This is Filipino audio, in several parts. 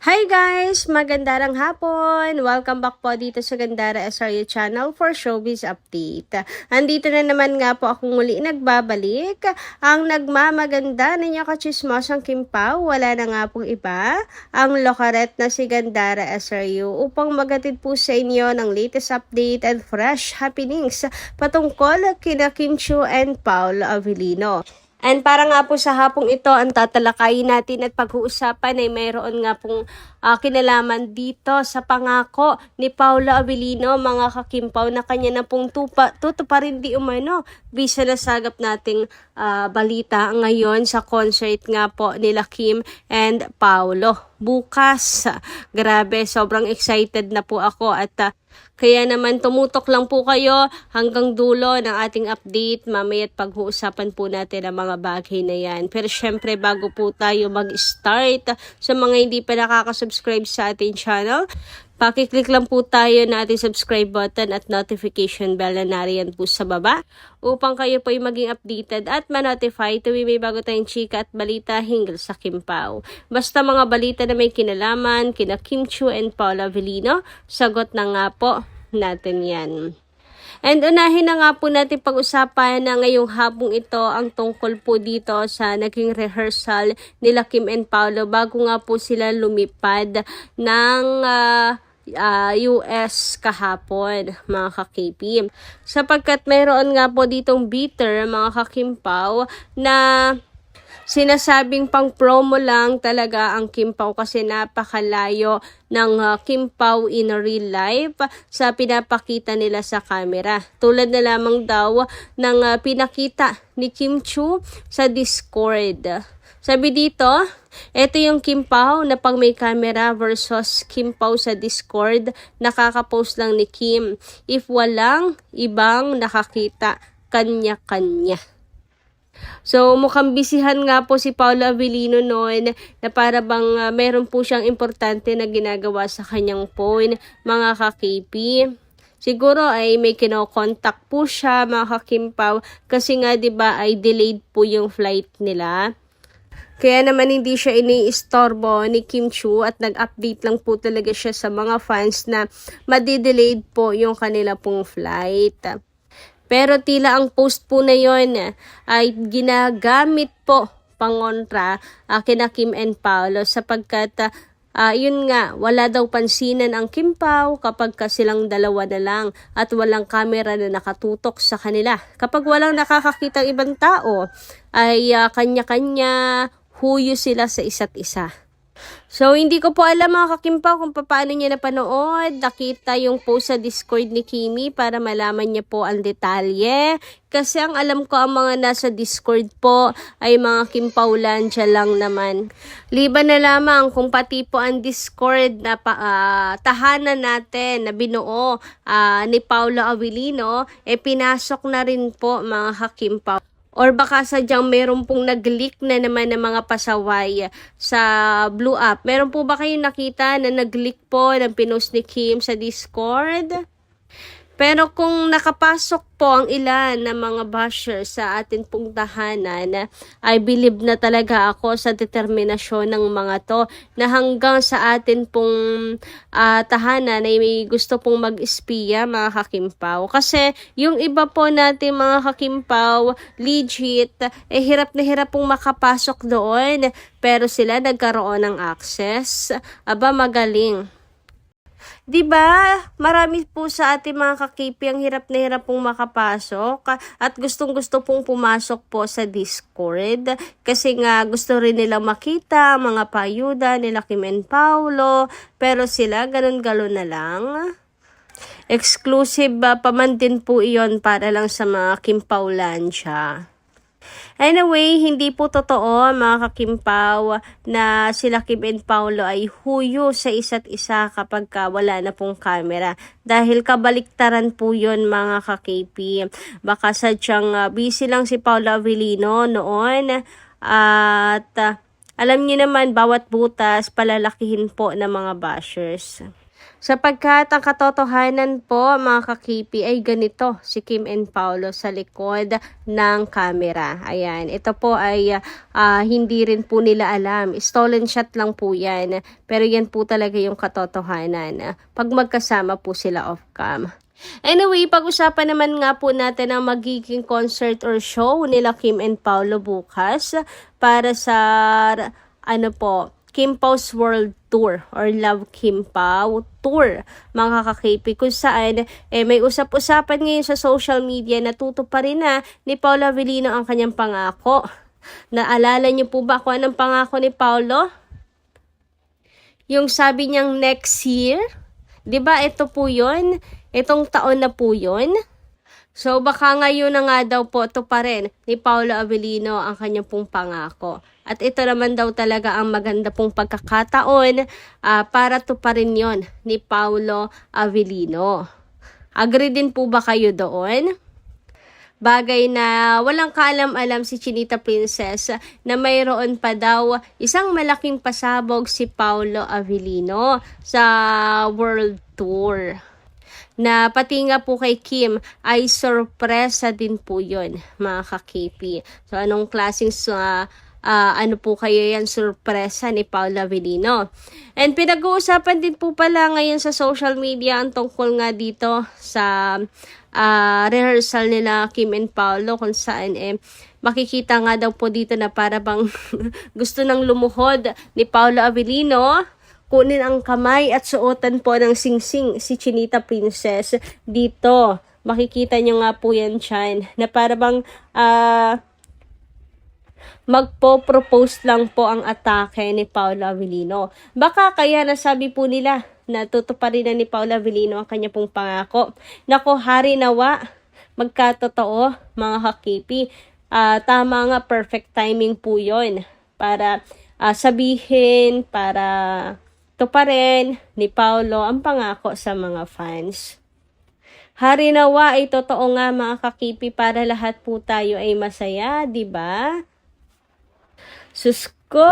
Hi guys! Magandang hapon! Welcome back po dito sa Gandara SRU channel for Showbiz Update. Andito na naman nga po akong muli nagbabalik. Ang nagmamaganda ninyo kachismosang Kim Pao, wala na nga pong iba, ang lokaret na si Gandara SRU upang magatid po sa inyo ng latest update and fresh happenings patungkol kina Kim Chiu and Paolo Avellino. And para nga po sa hapong ito, ang tatalakayin natin at pag-uusapan ay mayroon nga pong kinalaman dito sa pangako ni Paolo Avellino, mga kakimpaw, na kanya na pong tutuparin di umano bisa na sagap nating balita ngayon sa concert nga po nila Kim and Paolo. Bukas, grabe, sobrang excited na po ako at kaya naman tumutok lang po kayo hanggang dulo ng ating update. Mamaya at pag-uusapan po natin ang mga bagay na yan. Pero syempre bago po tayo mag-start, sa mga hindi pa nakaka-subscribe sa ating channel, pakiclick lang po tayo na ating subscribe button at notification bell na nariyan po sa baba upang kayo po ay maging updated at ma-notify tuwing may bago tayong chika at balita hinggil sa Kim Pao. Basta mga balita na may kinalaman kina Kim Chiu and Paolo Avellino, sagot na nga po natin yan. And unahin na nga po natin pag-usapan na ngayong hapong ito ang tungkol po dito sa naging rehearsal nila Kim and Paolo bago nga po sila lumipad ng US kahapon, mga ka-KP. Sapagkat mayroon nga po ditong bitter, mga kakimpaw, na sinasabing pang promo lang talaga ang Kim Pao kasi napakalayo ng Kim Pao in real life sa pinapakita nila sa camera. Tulad na lamang daw ng pinakita ni Kim Chiu sa Discord. Sabi dito, ito yung Kim Pao na pang may camera versus Kim Pao sa Discord. Nakaka-post lang ni Kim. If walang ibang nakakita, kanya-kanya. So mukhang bisihan nga po si Paolo Avellino noon na para bang meron po siyang importante na ginagawa sa kanyang phone, mga ka-KP. Siguro ay may kino-contact po siya, mga ka-Kimpaw, kasi nga 'di ba ay delayed po yung flight nila. Kaya naman hindi siya iniistorbo ni Kim Chiu at nag-update lang po talaga siya sa mga fans na madidelayed po yung kanila pong flight. Pero tila ang post po na yon ay ginagamit po pangontra kina Kim and Paolo sapagkat yun nga, wala daw pansinan ang Kim Pao kapag silang dalawa na lang at walang camera na nakatutok sa kanila. Kapag walang nakakakita ibang tao ay kanya-kanya huyo sila sa isa't isa. So, hindi ko po alam, mga kakimpaw, kung paano niya napanood. Nakita yung post sa Discord ni Kimi para malaman niya po ang detalye. Kasi ang alam ko, ang mga nasa Discord po ay mga Kimpawlansya lang naman. Liban na lamang kung pati po ang Discord na tahanan natin na binuo ni Paolo Avellino, pinasok na rin po, mga kakimpaw. Or baka sadyang meron pong nag-leak na naman ng mga pasaway sa Blue App. Meron po ba kayong nakita na nag-leak po ng pinost ni Kim sa Discord? Pero kung nakapasok po ang ilan ng mga bashers sa atin pong tahanan, I believe na talaga ako sa determinasyon ng mga to na hanggang sa atin pong tahanan ay may gusto pong mag-espiya, mga kakimpaw. Kasi yung iba po natin mga kakimpaw, legit, hirap na hirap pong makapasok doon. Pero sila nagkaroon ng access. Aba, magaling. Diba, marami po sa ating mga ka-KP ang hirap na hirap pong makapasok at gustong-gusto pong pumasok po sa Discord kasi nga gusto rin nila makita mga payuda nila Kim and Paolo, pero sila ganun-galon na lang. Exclusive pa man din po iyon para lang sa mga Kimpawlansya. Anyway, hindi po totoo, mga kakimpaw, na sila Kim and Paolo ay huyo sa isa't isa kapag wala na pong camera. Dahil kabaliktaran po yun, mga ka-KP. Baka sadyang busy lang si Paolo Avellino noon at alam niyo naman, bawat butas palalakihin po ng mga bashers. Sapagkat ang katotohanan po mga kakipi ay ganito si Kim and Paolo sa likod ng camera. Ayan, ito po ay hindi rin po nila alam. Stolen shot lang po yan. Pero yan po talaga yung katotohanan. Pag magkasama po sila off-cam. Anyway, pag-usapan naman nga po natin ang magiging concert or show nila Kim and Paolo bukas para sa Kim Pau's World Tour or Love Kim Pao Tour, mga kakipi, kung saan may usap-usapan ngayon sa social media na tutuparin na ni Paolo Avellino ang kanyang pangako. Naalala niyo po ba kung anong pangako ni Paolo? Yung sabi niyang next year, 'di ba? Ito po 'yon. Itong taon na po 'yon. So baka ngayon na nga daw po ito pa rin ni Paolo Avellino ang kanyang pong pangako. At ito naman daw talaga ang maganda pong pagkakataon para to pa rin yon ni Paolo Avellino. Agree din po ba kayo doon? Bagay na walang kaalam-alam si Chinita Princess na mayroon pa daw isang malaking pasabog si Paolo Avellino sa World Tour. Na pati nga po kay Kim ay sorpresa din po yun, mga ka-KP. So anong klaseng ano po kayo yan sorpresa ni Paolo Avellino? And pinag-uusapan din po pala ngayon sa social media ang tungkol nga dito sa rehearsal nila Kim and Paolo, kung saan makikita nga daw po dito na para bang gusto nang lumuhod ni Paolo Avellino, kunin ang kamay at suotan po ng singsing si Chinita Princess dito. Makikita nyo nga po yan dyan, na para bang magpo-propose lang po ang atake ni Paolo Avellino. Baka kaya nasabi po nila na tutuparin na ni Paolo Avellino ang kanya pong pangako. Nako, hari nawa, magkatotoo mga kakipi. Tama nga, perfect timing po yon para sabihin, para tuparin ni Paolo ang pangako sa mga fans. Hari nawa ay totoo nga mga kakipi, para lahat po tayo ay masaya, di ba? Sus ko,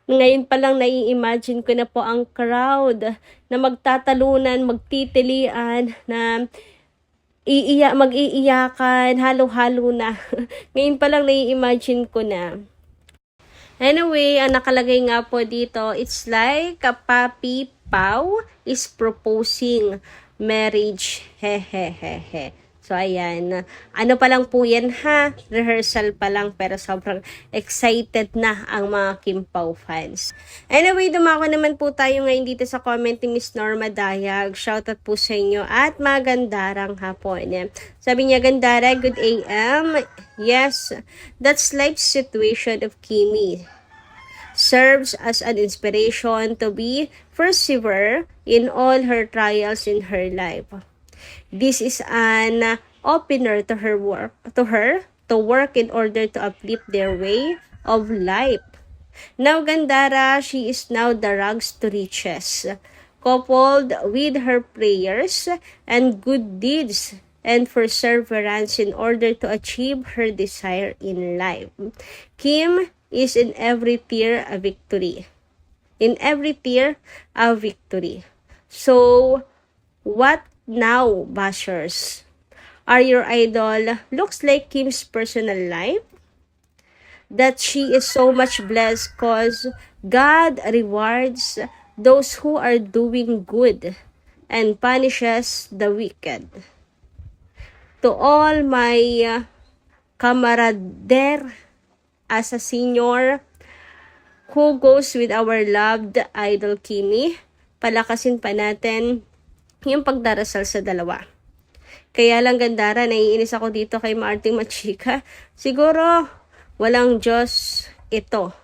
ngayon pa lang nai-imagine ko na po ang crowd na magtatalunan, magtitilian, na mag-iiyakan, halo-halo na. Ngayon pa lang nai-imagine ko na. Anyway, ang nakalagay nga po dito, it's like a Papi Pao is proposing marriage. Hehehehe. So, ayan. Ano pa lang po yan ha? Rehearsal pa lang, pero sobrang excited na ang mga Kim Pao fans. Anyway, dumako naman po tayo ngayon dito sa comment ni Miss Norma Dayag. Shoutout po sa inyo at magandarang hapon. Sabi niya, Gandara, good AM. Yes, that's life situation of Kimi. Serves as an inspiration to be persevere in all her trials in her life. This is an opener to her to work in order to uplift their way of life. Now Gandara, she is now the rags to riches, coupled with her prayers and good deeds and perseverance in order to achieve her desire in life. Kim is in every tier a victory. In every tier a victory. So, what now, bashers? Are your idol looks like Kim's personal life? That she is so much blessed cause God rewards those who are doing good and punishes the wicked. To all my camarader as a senior who goes with our loved idol Kimi, palakasin pa natin yung pagdarasal sa dalawa. Kaya lang Gandara, naiinis ako dito kay Marting Machika. Siguro, walang Diyos ito.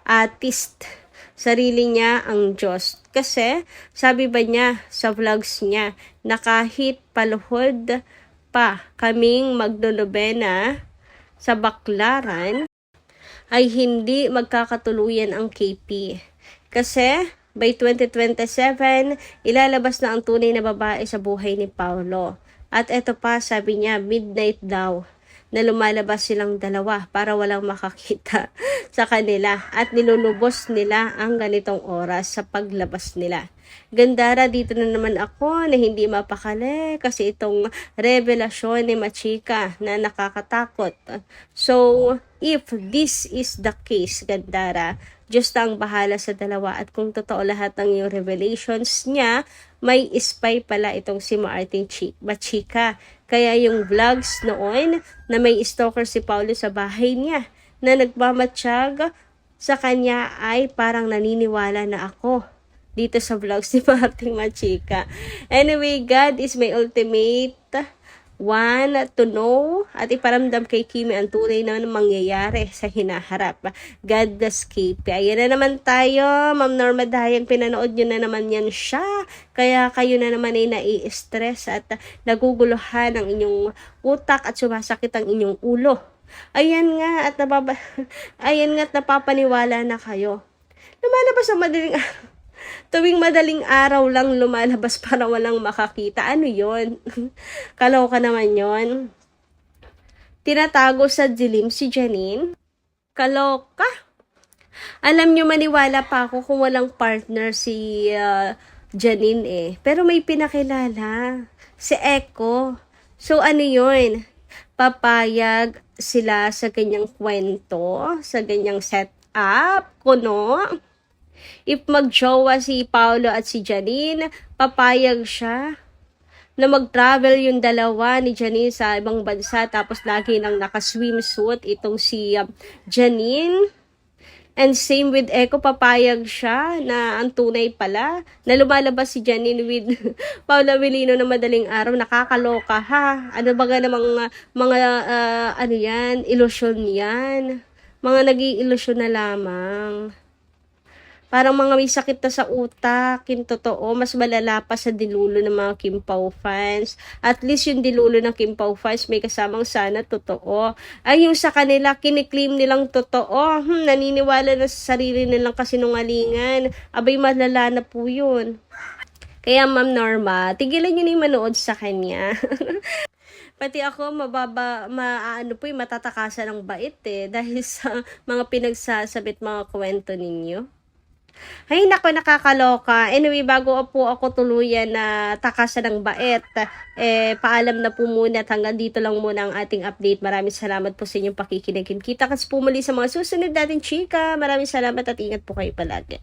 Artist. Sarili niya ang Diyos. Kasi, sabi ba niya sa vlogs niya, na kahit paluhod pa kaming magdodobena sa baklaran, ay hindi magkakatuluyan ang KP. Kasi, by 2027, ilalabas na ang tunay na babae sa buhay ni Paolo. At eto pa, sabi niya, midnight daw. na lumalabas silang dalawa para walang makakita sa kanila at nilulubos nila ang ganitong oras sa paglabas nila. Gandara, dito na naman ako na hindi mapakali kasi itong revelasyon ni Machika na nakakatakot. So, if this is the case, Gandara, Diyos na ang bahala sa dalawa at kung totoo lahat ng yung revelations niya, may spy pala itong si Martin Machika. Kaya yung vlogs noon na may stalker si Paulo sa bahay niya na nagmamatsyag sa kanya ay parang naniniwala na ako dito sa vlogs ni Martin Machika. Anyway, God is my ultimate one to know at iparamdam kay Kimi ang tunay na mangyayari sa hinaharap. God bless KP. Ayan na naman tayo, Ma'am Norma Dayan, pinanood nyo na naman yan siya. Kaya kayo na naman ay nai-stress at naguguluhan ang inyong utak at sumasakit ang inyong ulo. Ayan nga at napapaniwala na kayo. Lumalabas ang madaling tuwing madaling araw lang lumalabas para walang makakita. Ano yon? Kaloka naman yon. Tinatago sa dilim si Janine. Kaloka. Alam nyo, maniwala pa ako kung walang partner si Janine eh. Pero may pinakilala. Si Echo. So ano yon? Papayag sila sa ganyang kwento, sa ganyang setup, kuno. If magjowa si Paulo at si Janine, papayag siya na mag-travel yung dalawa ni Janine sa ibang bansa tapos lagi nang naka-swimsuit itong si Janine. And same with Echo, papayag siya na ang tunay pala na lumalabas si Janine with Paula Avellino na madaling araw. Nakakaloka ha. Ano ba nga namang mga ano yan, ilusyon yan. Mga nag-iilusyon na lamang. Parang mga may sakit na sa utak, yung totoo, mas malala pa sa dilulo ng mga Kim Pao fans. At least yung dilulo ng Kim Pao fans may kasamang sana totoo. Ay yung sa kanila, kiniklaim nilang totoo. Naniniwala na sa sarili nilang kasinungalingan. Abay, malala na po yun. Kaya Ma'am Norma, tigilan nyo na yung manood sa kanya. Pati ako matatakasan ng bait eh dahil sa mga pinagsasabit mga kwento ninyo. Ay, nako, nakakaloka. Anyway, bago po ako tuluyan na takasan ng bait, paalam na po muna at hanggang dito lang muna ang ating update. Maraming salamat po sa inyong pakikinig. Kita kasi po muli sa mga susunod natin, chika. Maraming salamat at ingat po kayo palagi.